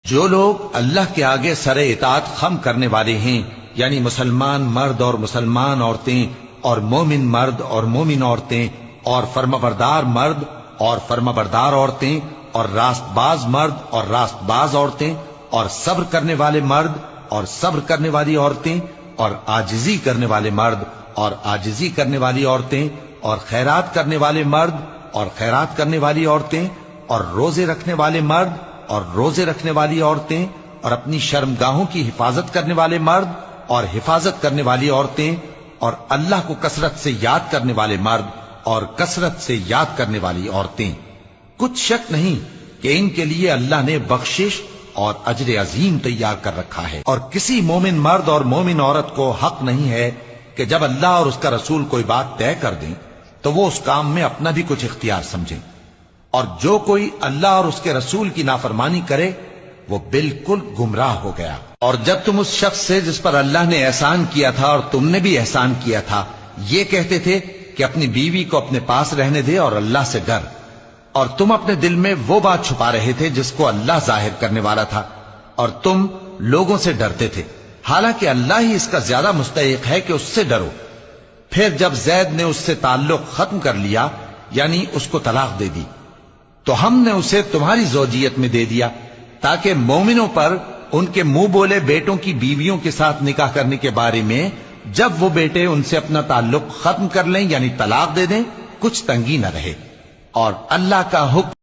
جو لوگ اللہ کے آگے سر اطاعت خم کرنے والے ہیں، یعنی مسلمان مرد اور مسلمان عورتیں اور مومن مرد اور مومن عورتیں اور فرمانبردار مرد اور فرمانبردار عورتیں اور راست باز مرد اور راست باز عورتیں اور صبر کرنے والے مرد اور صبر کرنے والی عورتیں اور عاجزی کرنے والے مرد اور عاجزی کرنے والی عورتیں اور خیرات کرنے والے مرد اور خیرات کرنے والی عورتیں اور روزے رکھنے والے مرد اور روزے رکھنے والی عورتیں اور اپنی شرمگاہوں کی حفاظت کرنے والے مرد اور حفاظت کرنے والی عورتیں اور اللہ کو کثرت سے یاد کرنے والے مرد اور کثرت سے یاد کرنے والی عورتیں۔ کچھ شک نہیں کہ ان کے لیے اللہ نے بخشش اور اجر عظیم تیار کر رکھا ہے، اور کسی مومن مرد اور مومن عورت کو حق نہیں ہے کہ جب اللہ اور اس کا رسول کوئی بات طے کر دیں تو وہ اس کام میں اپنا بھی کچھ اختیار سمجھیں، اور جو کوئی اللہ اور اس کے رسول کی نافرمانی کرے وہ بالکل گمراہ ہو گیا۔ اور جب تم اس شخص سے جس پر اللہ نے احسان کیا تھا اور تم نے بھی احسان کیا تھا یہ کہتے تھے کہ اپنی بیوی کو اپنے پاس رہنے دے اور اللہ سے ڈر، اور تم اپنے دل میں وہ بات چھپا رہے تھے جس کو اللہ ظاہر کرنے والا تھا، اور تم لوگوں سے ڈرتے تھے، حالانکہ اللہ ہی اس کا زیادہ مستحق ہے کہ اس سے ڈرو۔ پھر جب زید نے اس سے تعلق ختم کر لیا یعنی اس کو طلاق دے دی تو ہم نے اسے تمہاری زوجیت میں دے دیا تاکہ مومنوں پر ان کے منہ بولے بیٹوں کی بیویوں کے ساتھ نکاح کرنے کے بارے میں جب وہ بیٹے ان سے اپنا تعلق ختم کر لیں یعنی طلاق دے دیں کچھ تنگی نہ رہے، اور اللہ کا حکم